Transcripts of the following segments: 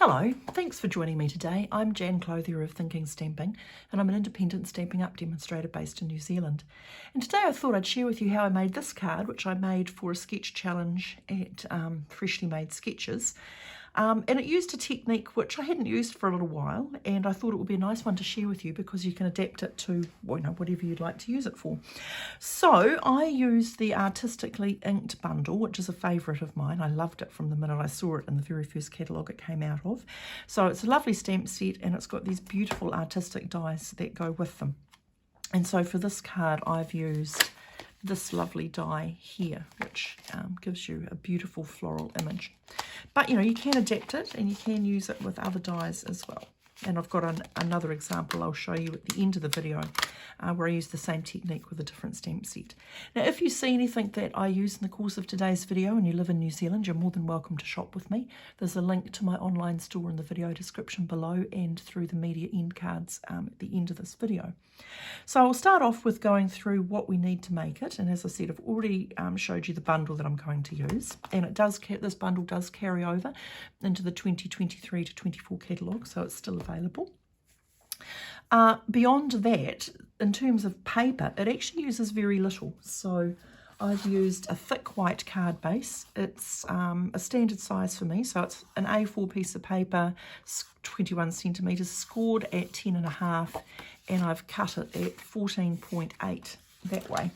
Hello, thanks for joining me today. I'm Jan Clothier of Thinking Stamping, and I'm an independent Stampin' Up demonstrator based in New Zealand. And today I thought I'd share with you how I made this card, which I made for a sketch challenge at Freshly Made Sketches. And it used a technique which I hadn't used for a little while, and I thought it would be a nice one to share with you because you can adapt it to whatever you'd like to use it for. So I used the Artistically Inked bundle, which is a favourite of mine. I loved it from the minute I saw it in the very first catalogue it came out of. So it's a lovely stamp set, and it's got these beautiful artistic dies that go with them. And so for this card I've used this lovely die here, which gives you a beautiful floral image. But you can adapt it and you can use it with other dies as well. And I've got another example I'll show you at the end of the video where I use the same technique with a different stamp set. Now, if you see anything that I use in the course of today's video and you live in New Zealand, you're more than welcome to shop with me. There's a link to my online store in the video description below and through the media end cards at the end of this video. So I'll start off with going through what we need to make it. And as I said, I've already showed you the bundle that I'm going to use. And this bundle does carry over into the 2023 to 24 catalogue, so it's still available. Beyond that, in terms of paper, it actually uses very little. So I've used a thick white card base. It's a standard size for me, so it's an A4 piece of paper, 21 centimetres, scored at 10.5, and I've cut it at 14.8 that way.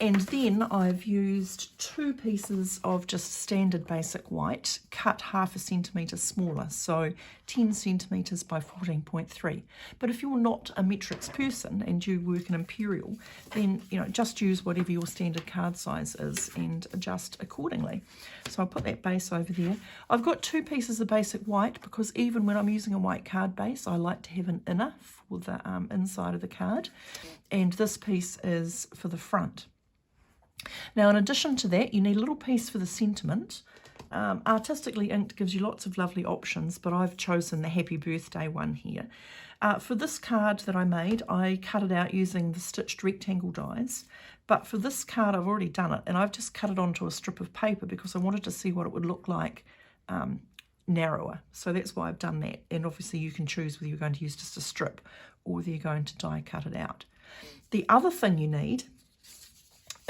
And then I've used two pieces of just standard basic white, cut 0.5 centimetre smaller, so 10 centimetres by 14.3. But if you're not a metrics person and you work in imperial, then just use whatever your standard card size is and adjust accordingly. So I'll put that base over there. I've got two pieces of basic white because even when I'm using a white card base, I like to have an inner for the inside of the card, and this piece is for the front. Now, in addition to that, you need a little piece for the sentiment. Artistically Inked gives you lots of lovely options, but I've chosen the Happy Birthday one here. For this card that I made, I cut it out using the stitched rectangle dies. But for this card, I've already done it, and I've just cut it onto a strip of paper because I wanted to see what it would look like narrower. So that's why I've done that. And obviously you can choose whether you're going to use just a strip or whether you're going to die cut it out. The other thing you need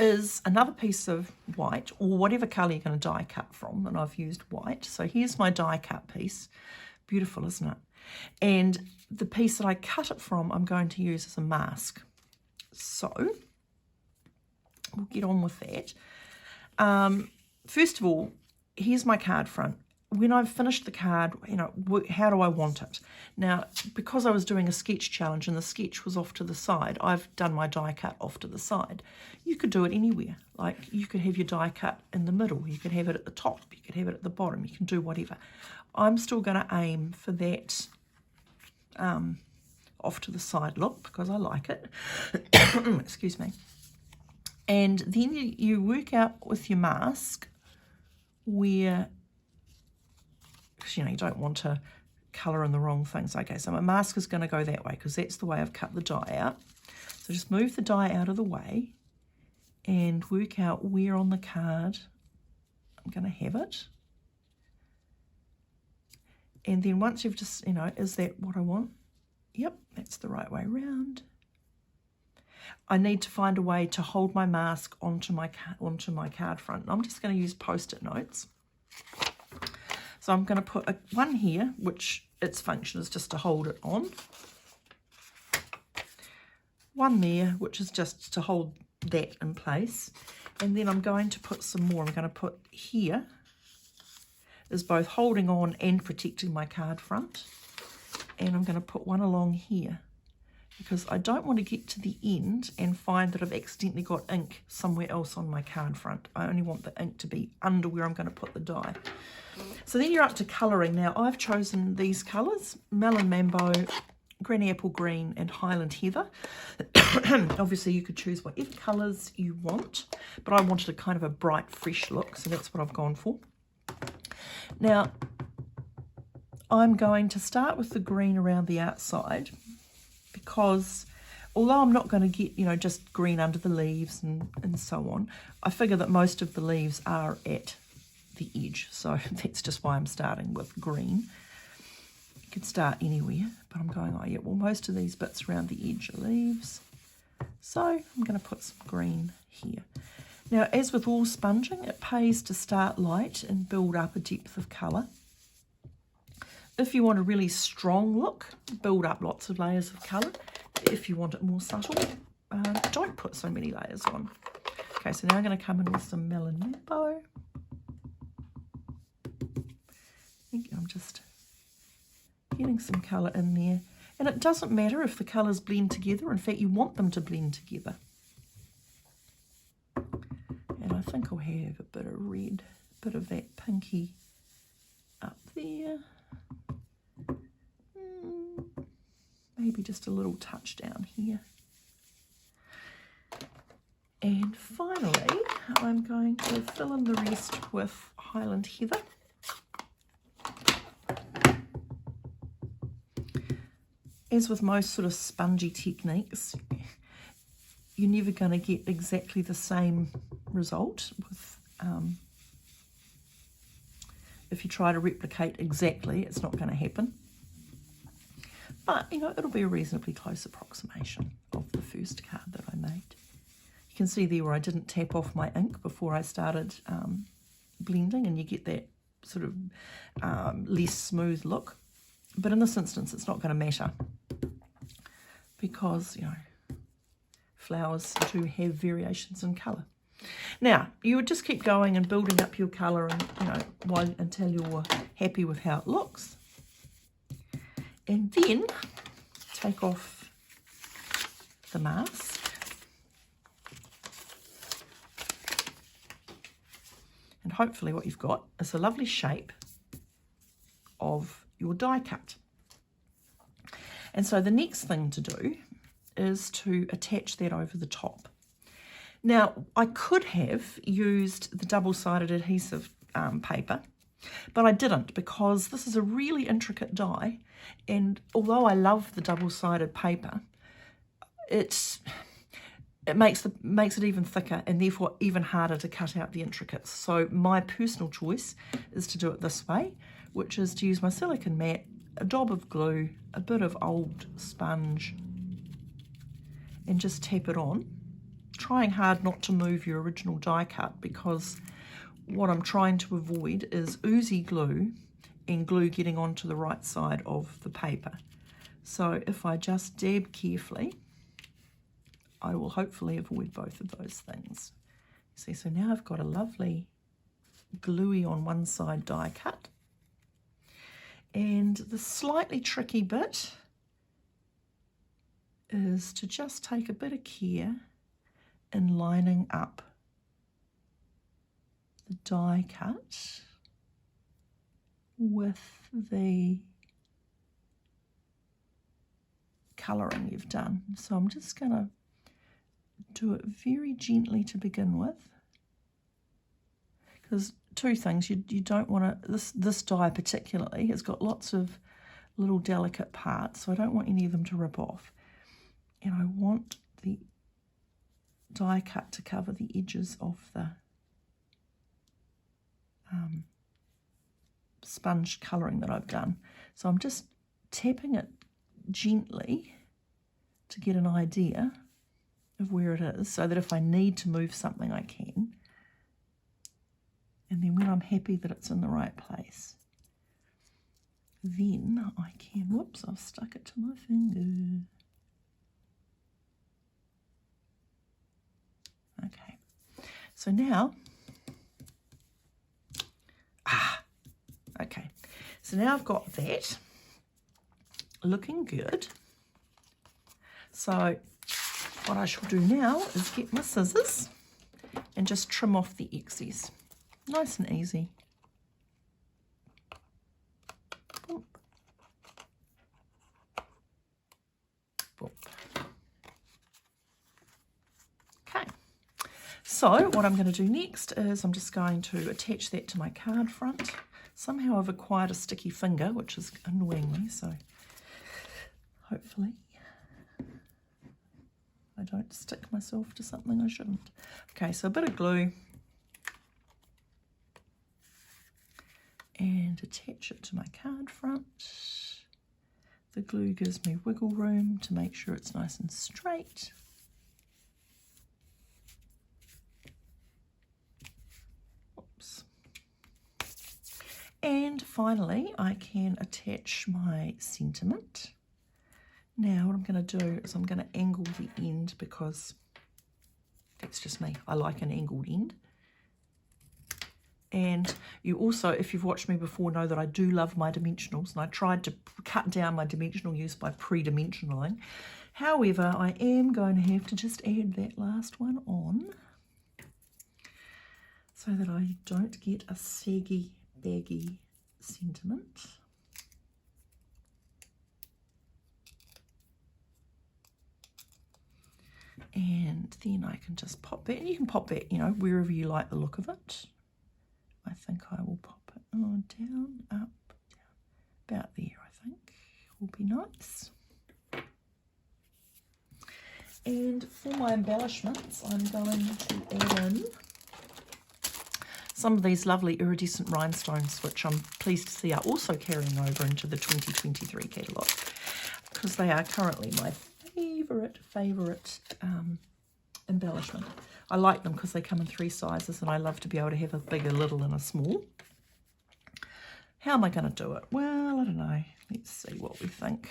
is another piece of white or whatever colour you're going to die cut from, and I've used white. So here's my die cut piece. Beautiful, isn't it? And the piece that I cut it from, I'm going to use as a mask. So we'll get on with that. First of all, here's my card front. When I've finished the card, how do I want it? Now, because I was doing a sketch challenge and the sketch was off to the side, I've done my die cut off to the side. You could do it anywhere. Like, you could have your die cut in the middle. You could have it at the top. You could have it at the bottom. You can do whatever. I'm still going to aim for that off to the side look because I like it. Excuse me. And then you work out with your mask where, you don't want to colour in the wrong things. Okay, so my mask is going to go that way because that's the way I've cut the die out. So just move the die out of the way and work out where on the card I'm going to have it. And then once you've just, is that what I want? Yep, that's the right way around. I need to find a way to hold my mask onto my card front. I'm just going to use Post-it notes. So I'm going to put one here, which its function is just to hold it on. One there, which is just to hold that in place. And then I'm going to put some more. I'm going to put here is both holding on and protecting my card front. And I'm going to put one along here because I don't want to get to the end and find that I've accidentally got ink somewhere else on my card front. I only want the ink to be under where I'm going to put the die. So then you're up to colouring. Now, I've chosen these colours, Melon Mambo, Granny Apple Green, and Highland Heather. Obviously, you could choose whatever colours you want, but I wanted a kind of a bright, fresh look, so that's what I've gone for. Now, I'm going to start with the green around the outside because although I'm not going to get, just green under the leaves and so on, I figure that most of the leaves are at the edge. So that's just why I'm starting with green. You could start anywhere, but I'm going, oh yeah, well most of these bits around the edge are leaves. So I'm going to put some green here. Now, as with all sponging, it pays to start light and build up a depth of colour. If you want a really strong look, build up lots of layers of colour. If you want it more subtle, don't put so many layers on. Okay, so now I'm going to come in with some melon Mebo. I'm just getting some colour in there. And it doesn't matter if the colours blend together. In fact, you want them to blend together. And I think I'll have a bit of red, a bit of that pinky up there. Maybe just a little touch down here. And finally, I'm going to fill in the rest with Highland Heather. As with most sort of spongy techniques, you're never going to get exactly the same result with if you try to replicate exactly, it's not going to happen. But, you know, it'll be a reasonably close approximation of the first card that I made. You can see there where I didn't tap off my ink before I started blending, and you get that sort of less smooth look. But in this instance, it's not going to matter because, you know, flowers do have variations in colour. Now, you would just keep going and building up your colour, and you know, until you're happy with how it looks. And then take off the mask. And hopefully what you've got is a lovely shape of your die cut. And so the next thing to do is to attach that over the top. Now, I could have used the double-sided adhesive paper, but I didn't because this is a really intricate die, and although I love the double-sided paper, it makes it even thicker and therefore even harder to cut out the intricates. So my personal choice is to do it this way, which is to use my silicone mat, a dab of glue, a bit of old sponge, and just tap it on, trying hard not to move your original die cut, because what I'm trying to avoid is oozy glue and glue getting onto the right side of the paper. So if I just dab carefully, I will hopefully avoid both of those things. See, so now I've got a lovely gluey on one side die cut. And the slightly tricky bit is to just take a bit of care in lining up the die cut with the colouring you've done. So I'm just going to do it very gently to begin with, because two things, you don't want to, this die particularly has got lots of little delicate parts, so I don't want any of them to rip off, and I want the die cut to cover the edges of the sponge colouring that I've done. So I'm just tapping it gently to get an idea of where it is, so that if I need to move something I can, and then when I'm happy that it's in the right place, then I can, whoops, I've stuck it to my finger. Okay, so now, okay, so now I've got that looking good. So what I shall do now is get my scissors and just trim off the excess. Nice and easy. Boop. Boop. Okay, so what I'm going to do next is I'm just going to attach that to my card front. Somehow I've acquired a sticky finger, which is annoying me, so hopefully I don't stick myself to something I shouldn't. Okay, so a bit of glue. and attach it to my card front. The glue gives me wiggle room to make sure it's nice and straight. Oops. And finally, I can attach my sentiment. Now what I'm going to do is I'm going to angle the end, because that's just me. I like an angled end. And you also, if you've watched me before, know that I do love my dimensionals, and I tried to cut down my dimensional use by pre-dimensionaling. However, I am going to have to just add that last one on so that I don't get a saggy, baggy sentiment. And then I can just pop that, and you can pop that, you know, wherever you like the look of it. I think I will pop it down, up, down, about there, I think will be nice. And for my embellishments, I'm going to add in some of these lovely iridescent rhinestones, which I'm pleased to see are also carrying over into the 2023 catalogue, because they are currently my favourite embellishment. I like them because they come in 3 sizes, and I love to be able to have a big, a little, and a small. How am I going to do it? Well, I don't know. Let's see what we think.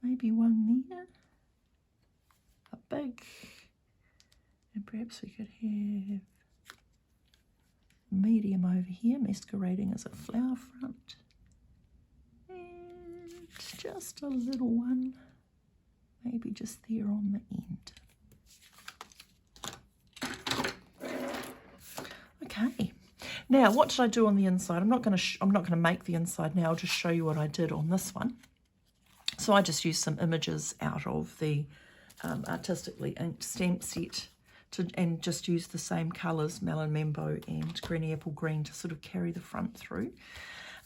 Maybe one there, a big, and perhaps we could have medium over here, masquerading as a flower front, and just a little one, maybe just there on the end. Okay, now what did I do on the inside? I'm not going to make the inside now. I'll just show you what I did on this one. So I just used some images out of the artistically inked stamp set and just use the same colours, melon mambo and greeny apple green, to sort of carry the front through.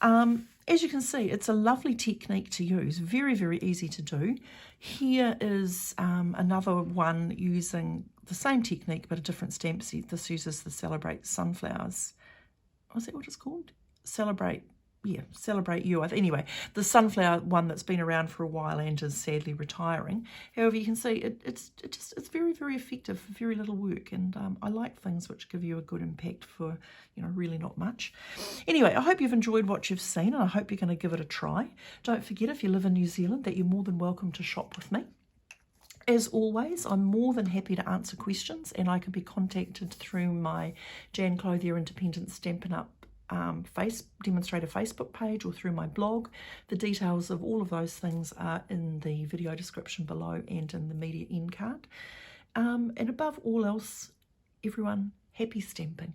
As you can see, it's a lovely technique to use, very, very easy to do. Here is another one using the same technique but a different stamp set. This uses the Celebrate Sunflowers. Was that what it's called? Celebrate You. Anyway, the sunflower one that's been around for a while and is sadly retiring. However, you can see it's very, very effective for very little work, and I like things which give you a good impact for, you know, really not much. Anyway, I hope you've enjoyed what you've seen, and I hope you're going to give it a try. Don't forget, if you live in New Zealand, that you're more than welcome to shop with me. As always, I'm more than happy to answer questions, and I can be contacted through my Jan Clothier Independent Stampin' Up Demonstrator Facebook page, or through my blog. The details of all of those things are in the video description below and in the media end card. And above all else, everyone, happy stamping.